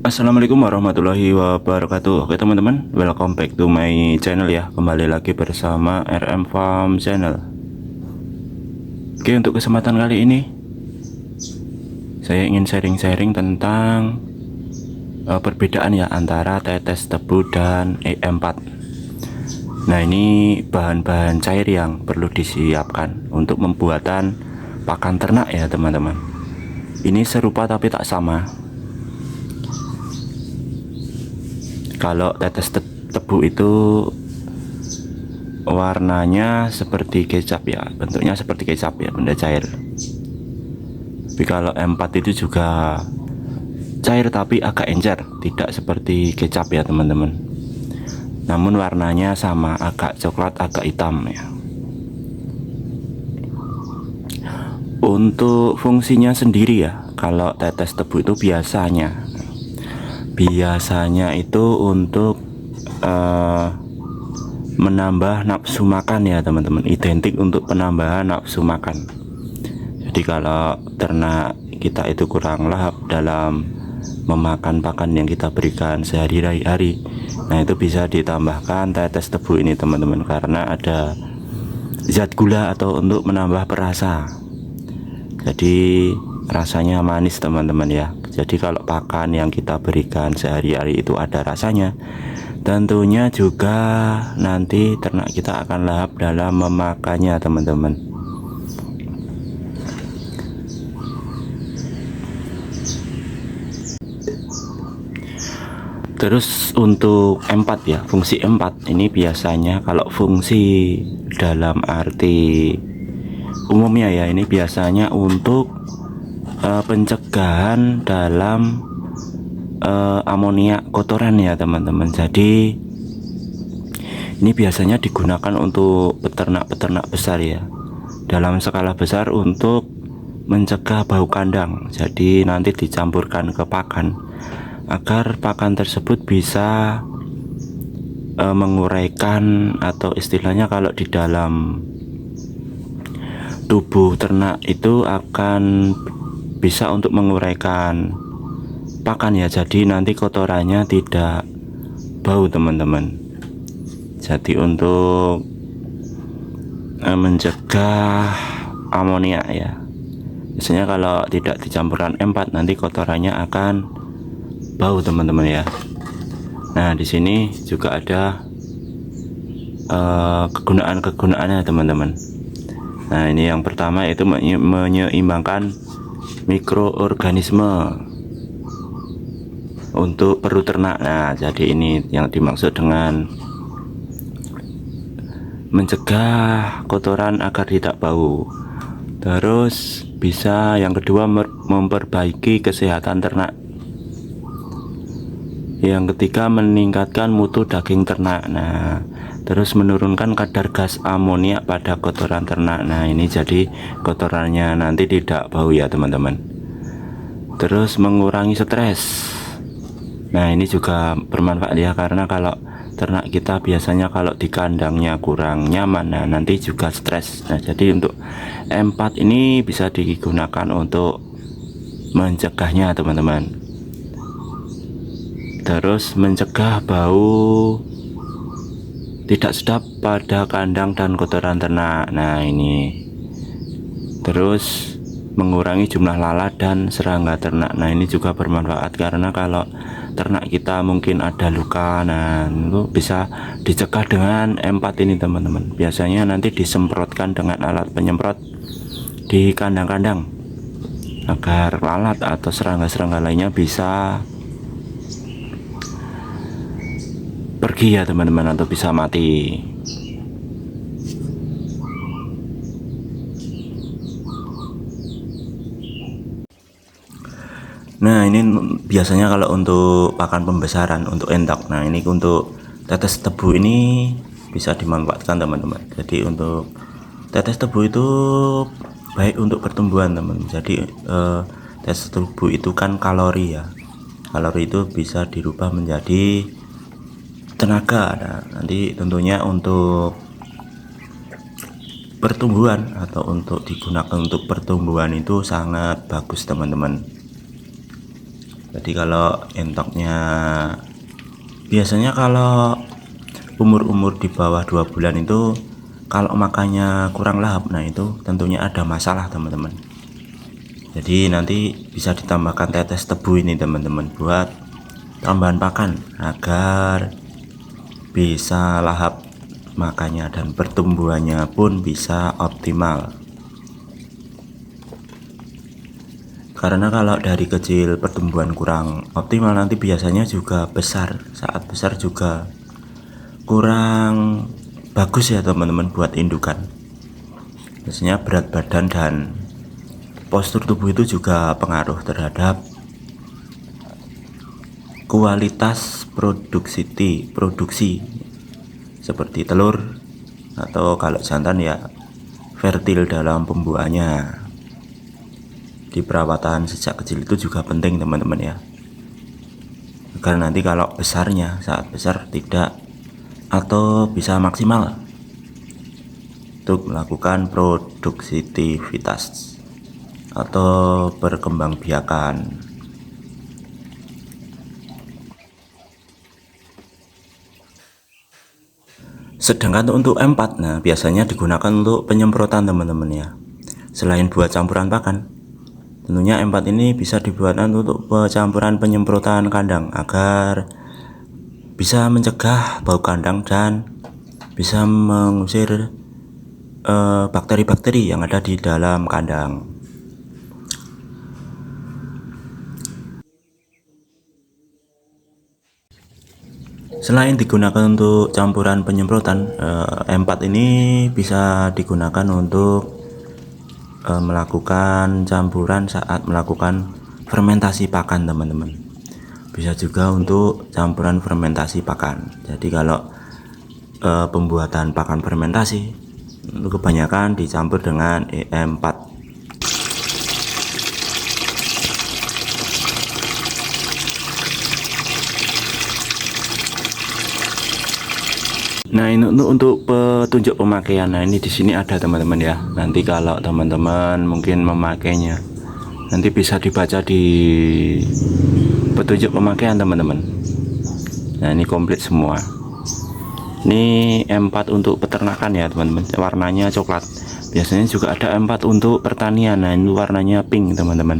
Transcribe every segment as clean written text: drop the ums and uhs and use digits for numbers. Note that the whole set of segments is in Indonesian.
Assalamualaikum warahmatullahi wabarakatuh. Oke teman-teman, welcome back to my channel ya. Kembali lagi bersama RM Farm Channel. Oke, untuk kesempatan kali ini saya ingin sharing-sharing tentang perbedaan ya antara tetes tebu dan EM4. Nah, ini bahan-bahan cair yang perlu disiapkan untuk pembuatan pakan ternak ya teman-teman. Ini serupa tapi tak sama. Kalau tetes tebu itu warnanya seperti kecap ya, bentuknya seperti kecap ya, benda cair. Tapi kalau M4 itu juga cair tapi agak encer, tidak seperti kecap ya teman-teman. Namun warnanya sama, agak coklat, agak hitam ya. Untuk fungsinya sendiri ya, kalau tetes tebu itu biasanya itu untuk menambah nafsu makan ya teman-teman, identik untuk penambahan nafsu makan. Jadi kalau ternak kita itu kurang lahap dalam memakan pakan yang kita berikan sehari-hari, nah itu bisa ditambahkan tetes tebu ini teman-teman, karena ada zat gula atau untuk menambah perasa. Jadi rasanya manis teman-teman ya. Jadi kalau pakan yang kita berikan sehari-hari itu ada rasanya, tentunya juga nanti ternak kita akan lahap dalam memakannya teman-teman. Terus untuk M4 ya, fungsi M4 ini biasanya kalau fungsi dalam arti umumnya ya, ini biasanya untuk pencegahan dalam amoniak kotoran ya teman-teman. Jadi ini biasanya digunakan untuk peternak-peternak besar ya, dalam skala besar untuk mencegah bau kandang. Jadi nanti dicampurkan ke pakan agar pakan tersebut bisa menguraikan, atau istilahnya kalau di dalam tubuh ternak itu akan bisa untuk menguraikan pakan ya. Jadi nanti kotorannya tidak bau teman-teman. Jadi untuk mencegah amonia ya, biasanya kalau tidak dicampurkan M4 nanti kotorannya akan bau teman-teman ya. Nah di sini juga ada kegunaan-kegunaannya teman-teman. Nah ini yang pertama itu menyeimbangkan mikroorganisme untuk perut ternak. Nah jadi ini yang dimaksud dengan mencegah kotoran agar tidak bau. Terus bisa yang kedua memperbaiki kesehatan ternak. Yang ketiga meningkatkan mutu daging ternak. Nah terus menurunkan kadar gas amoniak pada kotoran ternak. Nah ini jadi kotorannya nanti tidak bau ya teman-teman. Terus mengurangi stres. Nah ini juga bermanfaat ya, karena kalau ternak kita biasanya kalau di kandangnya kurang nyaman, nah nanti juga stres. Nah jadi untuk M4 ini bisa digunakan untuk mencegahnya teman-teman. Terus mencegah bau tidak sedap pada kandang dan kotoran ternak. Nah ini terus mengurangi jumlah lalat dan serangga ternak. Nah ini juga bermanfaat, karena kalau ternak kita mungkin ada luka, nah itu bisa dicegah dengan M4 ini teman-teman. Biasanya nanti disemprotkan dengan alat penyemprot di kandang-kandang agar lalat atau serangga-serangga lainnya bisa pergi ya teman-teman, atau bisa mati. Nah ini biasanya kalau untuk pakan pembesaran untuk entok. Nah ini untuk tetes tebu ini bisa dimanfaatkan teman-teman. Jadi untuk tetes tebu itu baik untuk pertumbuhan teman. Jadi tetes tebu itu kan kalori ya. Kalori itu bisa dirubah menjadi tenaga. Nah, nanti tentunya untuk pertumbuhan atau untuk digunakan untuk pertumbuhan itu sangat bagus teman-teman. Jadi kalau entoknya biasanya kalau umur-umur di bawah 2 bulan itu kalau makannya kurang lahap, nah itu tentunya ada masalah teman-teman. Jadi nanti bisa ditambahkan tetes tebu ini teman-teman buat tambahan pakan agar bisa lahap makannya dan pertumbuhannya pun bisa optimal. Karena kalau dari kecil pertumbuhan kurang optimal nanti biasanya juga besar, saat besar juga kurang bagus ya teman-teman buat indukan. Biasanya berat badan dan postur tubuh itu juga pengaruh terhadap kualitas produksi seperti telur atau kalau jantan ya fertil dalam pembuahannya. Di perawatan sejak kecil itu juga penting teman-teman ya, agar nanti kalau besarnya saat besar tidak atau bisa maksimal untuk melakukan produktivitas atau perkembangbiakan. Sedangkan untuk M4, nah biasanya digunakan untuk penyemprotan teman-teman ya. Selain buat campuran pakan, tentunya M4 ini bisa dibuatkan untuk campuran penyemprotan kandang agar bisa mencegah bau kandang dan bisa mengusir bakteri-bakteri yang ada di dalam kandang. Selain digunakan untuk campuran penyemprotan, M4 ini bisa digunakan untuk melakukan campuran saat melakukan fermentasi pakan teman-teman. Bisa juga untuk campuran fermentasi pakan. Jadi kalau pembuatan pakan fermentasi itu kebanyakan dicampur dengan EM4. Nah ini untuk petunjuk pemakaian. Nah ini di sini ada teman-teman ya. Nanti kalau teman-teman mungkin memakainya, nanti bisa dibaca di petunjuk pemakaian teman-teman. Nah ini komplit semua. Ini M4 untuk peternakan ya teman-teman. Warnanya coklat. Biasanya juga ada M4 untuk pertanian. Nah ini warnanya pink teman-teman.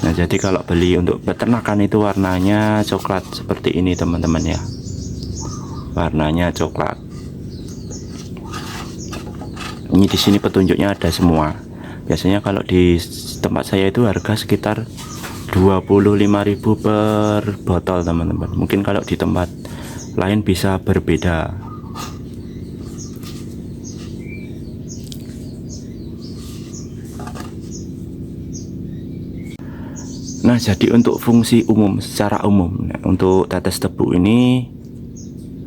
Nah jadi kalau beli untuk peternakan itu warnanya coklat seperti ini teman-teman ya. Warnanya coklat. Ini di sini petunjuknya ada semua. Biasanya kalau di tempat saya itu harga sekitar 25.000 per botol teman-teman. Mungkin kalau di tempat lain bisa berbeda. Nah jadi untuk fungsi umum secara umum, nah, untuk tetes tebu ini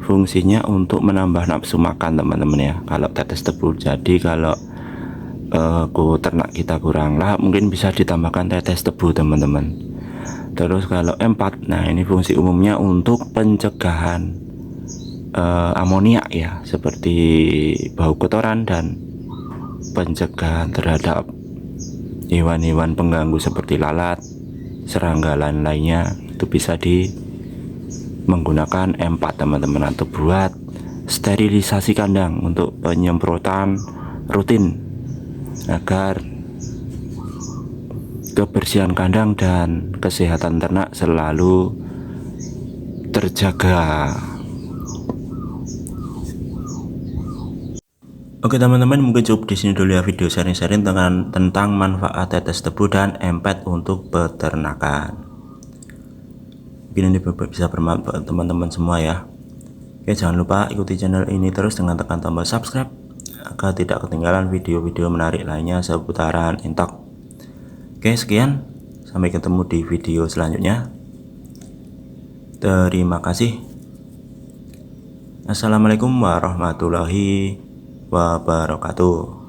fungsinya untuk menambah nafsu makan teman-teman ya. Kalau tetes tebu, jadi kalau ternak kita kurang lahap mungkin bisa ditambahkan tetes tebu teman-teman. Terus kalau M4, nah ini fungsi umumnya untuk pencegahan amoniak ya, seperti bau kotoran dan pencegahan terhadap hewan-hewan pengganggu seperti lalat, serangga lainnya. Itu bisa menggunakan M4 teman-teman, atau buat sterilisasi kandang untuk penyemprotan rutin agar kebersihan kandang dan kesehatan ternak selalu terjaga. Oke teman-teman, mungkin cukup di sini dulu ya video sharing-sharing tentang manfaat tetes tebu dan M4 untuk peternakan. Mungkin ini bisa bermanfaat teman-teman semua ya. Oke, jangan lupa ikuti channel ini terus dengan tekan tombol subscribe agar tidak ketinggalan video-video menarik lainnya seputaran entok. Oke, sekian, sampai ketemu di video selanjutnya. Terima kasih. Assalamualaikum warahmatullahi wabarakatuh.